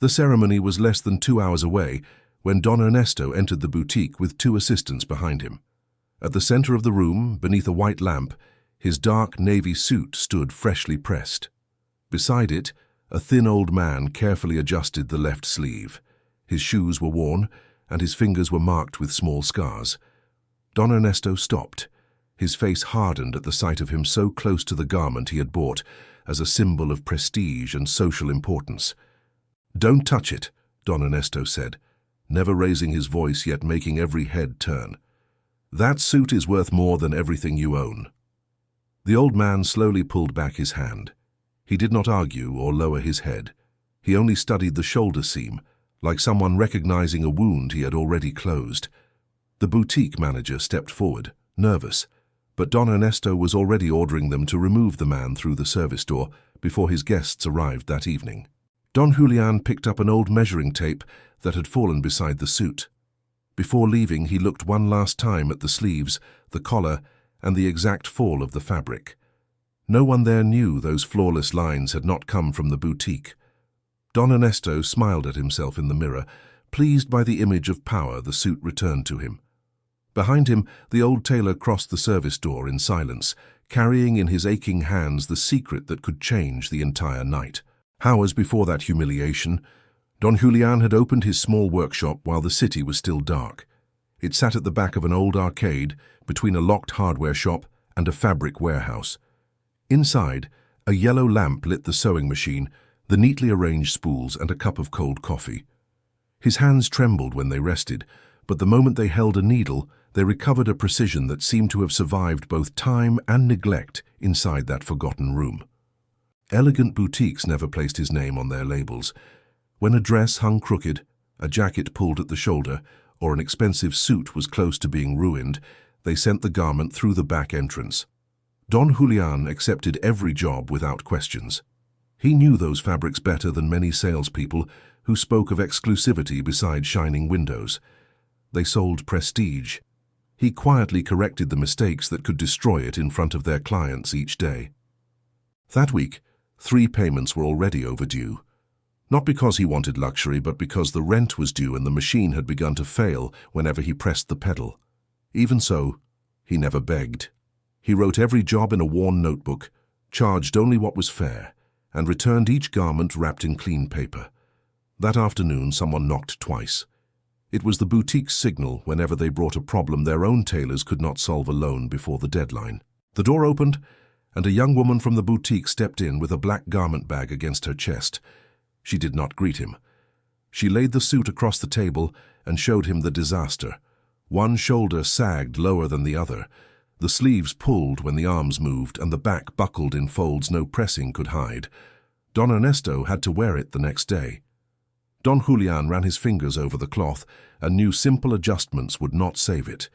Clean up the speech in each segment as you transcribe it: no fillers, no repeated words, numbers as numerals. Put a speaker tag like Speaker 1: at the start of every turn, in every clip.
Speaker 1: The ceremony was less than 2 hours away when Don Ernesto entered the boutique with 2 assistants behind him. At the center of the room, beneath a white lamp, his dark navy suit stood freshly pressed. Beside it, a thin old man carefully adjusted the left sleeve. His shoes were worn, and his fingers were marked with small scars. Don Ernesto stopped. His face hardened at the sight of him so close to the garment he had bought as a symbol of prestige and social importance. "Don't touch it," Don Ernesto said, never raising his voice yet making every head turn. "That suit is worth more than everything you own." The old man slowly pulled back his hand. He did not argue or lower his head. He only studied the shoulder seam, like someone recognizing a wound he had already closed. The boutique manager stepped forward, nervous, but Don Ernesto was already ordering them to remove the man through the service door before his guests arrived that evening. Don Julián picked up an old measuring tape that had fallen beside the suit. Before leaving, he looked one last time at the sleeves, the collar, and the exact fall of the fabric. No one there knew those flawless lines had not come from the boutique. Don Ernesto smiled at himself in the mirror, pleased by the image of power the suit returned to him. Behind him, the old tailor crossed the service door in silence, carrying in his aching hands the secret that could change the entire night. Hours before that humiliation, Don Julián had opened his small workshop while the city was still dark. It sat at the back of an old arcade, between a locked hardware shop and a fabric warehouse. Inside, a yellow lamp lit the sewing machine, the neatly arranged spools, and a cup of cold coffee. His hands trembled when they rested, but the moment they held a needle, they recovered a precision that seemed to have survived both time and neglect inside that forgotten room. Elegant boutiques never placed his name on their labels. When a dress hung crooked, a jacket pulled at the shoulder, or an expensive suit was close to being ruined, they sent the garment through the back entrance. Don Julián accepted every job without questions. He knew those fabrics better than many salespeople who spoke of exclusivity beside shining windows. They sold prestige. He quietly corrected the mistakes that could destroy it in front of their clients each day. That week, 3 payments were already overdue. Not because he wanted luxury, but because the rent was due and the machine had begun to fail whenever he pressed the pedal. Even so, he never begged. He wrote every job in a worn notebook, charged only what was fair, and returned each garment wrapped in clean paper. That afternoon, someone knocked twice. It was the boutique's signal whenever they brought a problem their own tailors could not solve alone before the deadline. The door opened, and a young woman from the boutique stepped in with a black garment bag against her chest. She did not greet him. She laid the suit across the table and showed him the disaster. One shoulder sagged lower than the other. The sleeves pulled when the arms moved, and the back buckled in folds no pressing could hide. Don Ernesto had to wear it the next day. Don Julián ran his fingers over the cloth and knew simple adjustments would not save it.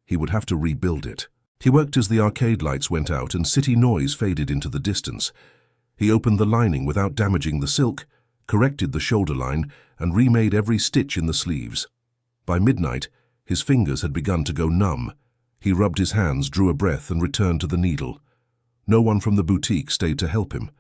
Speaker 1: He would have to rebuild it. He worked as the arcade lights went out and city noise faded into the distance. He opened the lining without damaging the silk, corrected the shoulder line, and remade every stitch in the sleeves. By midnight, his fingers had begun to go numb. He rubbed his hands, drew a breath, and returned to the needle. No one from the boutique stayed to help him.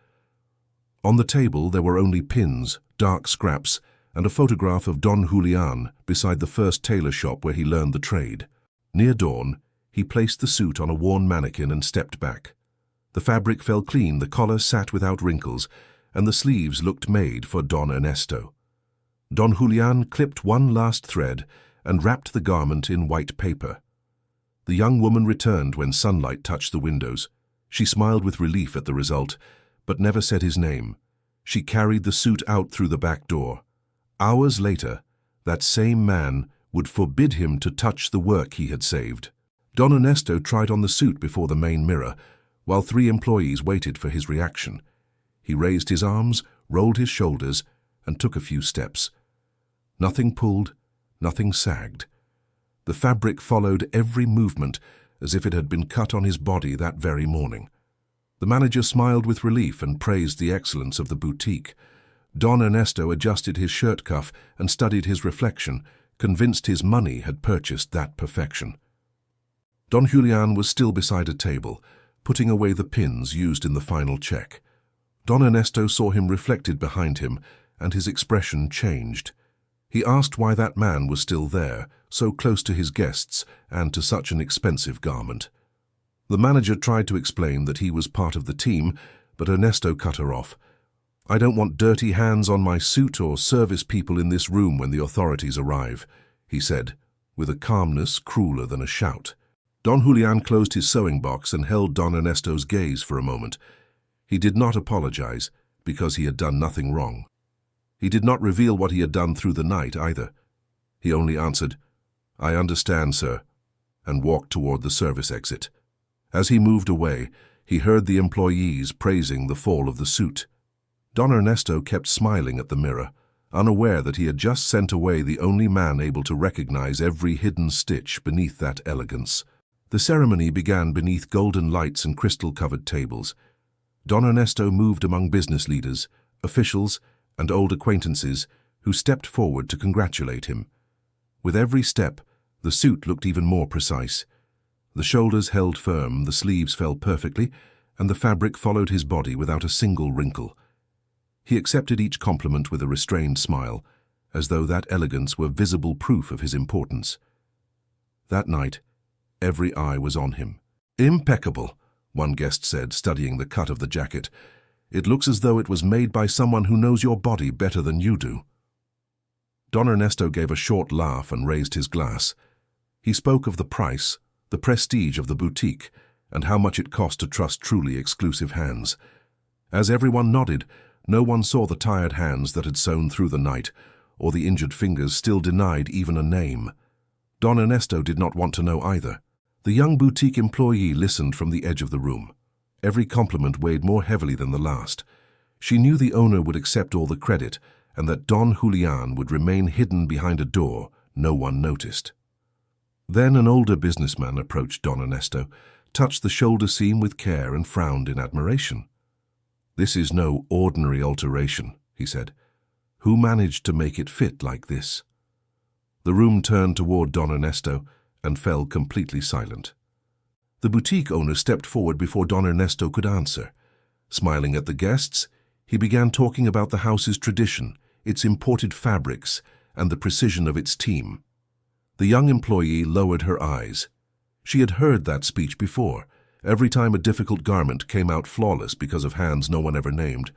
Speaker 1: On the table there were only pins, dark scraps, and a photograph of Don Julián beside the first tailor shop where he learned the trade. Near dawn, he placed the suit on a worn mannequin and stepped back. The fabric fell clean, the collar sat without wrinkles, and the sleeves looked made for Don Ernesto. Don Julián clipped one last thread and wrapped the garment in white paper. The young woman returned when sunlight touched the windows. She smiled with relief at the result, but never said his name. She carried the suit out through the back door. Hours later, that same man would forbid him to touch the work he had saved. Don Ernesto tried on the suit before the main mirror, while 3 employees waited for his reaction. He raised his arms, rolled his shoulders, and took a few steps. Nothing pulled, nothing sagged. The fabric followed every movement as if it had been cut on his body that very morning. The manager smiled with relief and praised the excellence of the boutique. Don Ernesto adjusted his shirt cuff and studied his reflection, convinced his money had purchased that perfection. Don Julián was still beside a table, putting away the pins used in the final check. Don Ernesto saw him reflected behind him and his expression changed. He asked why that man was still there, so close to his guests and to such an expensive garment. The manager tried to explain that he was part of the team, but Ernesto cut her off. "I don't want dirty hands on my suit or service people in this room when the authorities arrive," he said, with a calmness crueler than a shout. Don Julián closed his sewing box and held Don Ernesto's gaze for a moment. He did not apologize, because he had done nothing wrong. He did not reveal what he had done through the night either. He only answered, "I understand, sir," and walked toward the service exit. As he moved away, he heard the employees praising the fall of the suit. Don Ernesto kept smiling at the mirror, unaware that he had just sent away the only man able to recognize every hidden stitch beneath that elegance. The ceremony began beneath golden lights and crystal-covered tables. Don Ernesto moved among business leaders, officials, and old acquaintances who stepped forward to congratulate him. With every step, the suit looked even more precise. The shoulders held firm, the sleeves fell perfectly, and the fabric followed his body without a single wrinkle. He accepted each compliment with a restrained smile, as though that elegance were visible proof of his importance. That night, every eye was on him. "Impeccable," one guest said, studying the cut of the jacket. "It looks as though it was made by someone who knows your body better than you do." Don Ernesto gave a short laugh and raised his glass. He spoke of the price, the prestige of the boutique, and how much it cost to trust truly exclusive hands. As everyone nodded, no one saw the tired hands that had sewn through the night, or the injured fingers still denied even a name. Don Ernesto did not want to know either. The young boutique employee listened from the edge of the room. Every compliment weighed more heavily than the last. She knew the owner would accept all the credit, and that Don Julián would remain hidden behind a door no one noticed. Then an older businessman approached Don Ernesto, touched the shoulder seam with care and frowned in admiration. "This is no ordinary alteration," he said. "Who managed to make it fit like this?" The room turned toward Don Ernesto and fell completely silent. The boutique owner stepped forward before Don Ernesto could answer. Smiling at the guests, he began talking about the house's tradition, its imported fabrics, and the precision of its team. The young employee lowered her eyes. She had heard that speech before, every time a difficult garment came out flawless because of hands no one ever named.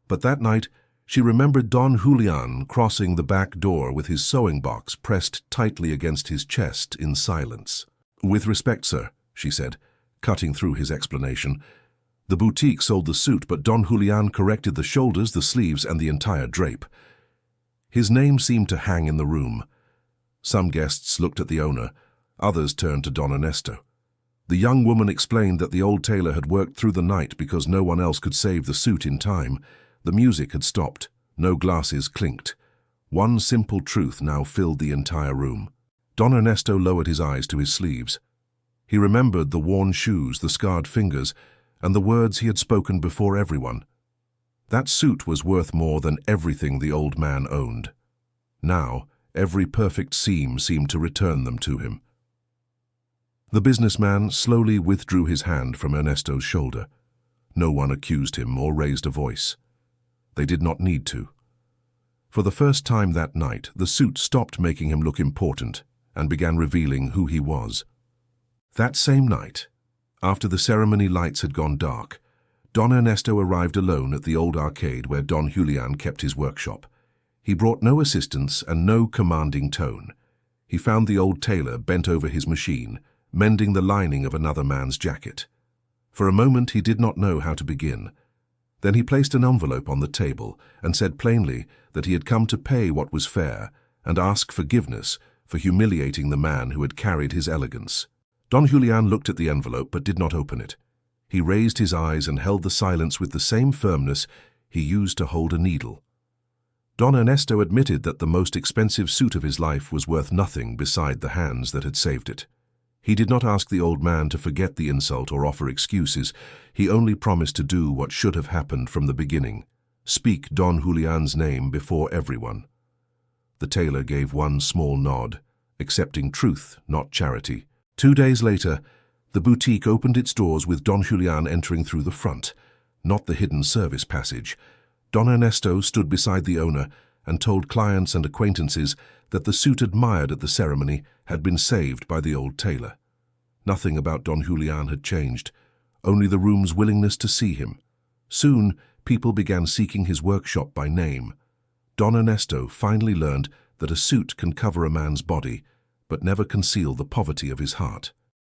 Speaker 1: But that night, she remembered Don Julián crossing the back door with his sewing box pressed tightly against his chest in silence. "With respect, sir," she said, cutting through his explanation. "The boutique sold the suit, but Don Julián corrected the shoulders, the sleeves, and the entire drape." His name seemed to hang in the room. Some guests looked at the owner, others turned to Don Ernesto. The young woman explained that the old tailor had worked through the night because no one else could save the suit in time. The music had stopped, no glasses clinked. One simple truth now filled the entire room. Don Ernesto lowered his eyes to his sleeves. He remembered the worn shoes, the scarred fingers, and the words he had spoken before everyone. That suit was worth more than everything the old man owned. Now, every perfect seam seemed to return them to him. The businessman slowly withdrew his hand from Ernesto's shoulder. No one accused him or raised a voice. They did not need to. For the first time that night, the suit stopped making him look important and began revealing who he was. That same night, after the ceremony lights had gone dark, Don Ernesto arrived alone at the old arcade where Don Julián kept his workshop. He brought no assistance and no commanding tone. He found the old tailor bent over his machine, mending the lining of another man's jacket. For a moment he did not know how to begin. Then he placed an envelope on the table and said plainly that he had come to pay what was fair and ask forgiveness for humiliating the man who had carried his elegance. Don Julián looked at the envelope but did not open it. He raised his eyes and held the silence with the same firmness he used to hold a needle. Don Ernesto admitted that the most expensive suit of his life was worth nothing beside the hands that had saved it. He did not ask the old man to forget the insult or offer excuses. He only promised to do what should have happened from the beginning, speak Don Julián's name before everyone. The tailor gave one small nod, accepting truth, not charity. 2 days later, the boutique opened its doors with Don Julián entering through the front, not the hidden service passage. Don Ernesto stood beside the owner and told clients and acquaintances that the suit admired at the ceremony had been saved by the old tailor. Nothing about Don Julián had changed, only the room's willingness to see him. Soon, people began seeking his workshop by name. Don Ernesto finally learned that a suit can cover a man's body, but never conceal the poverty of his heart.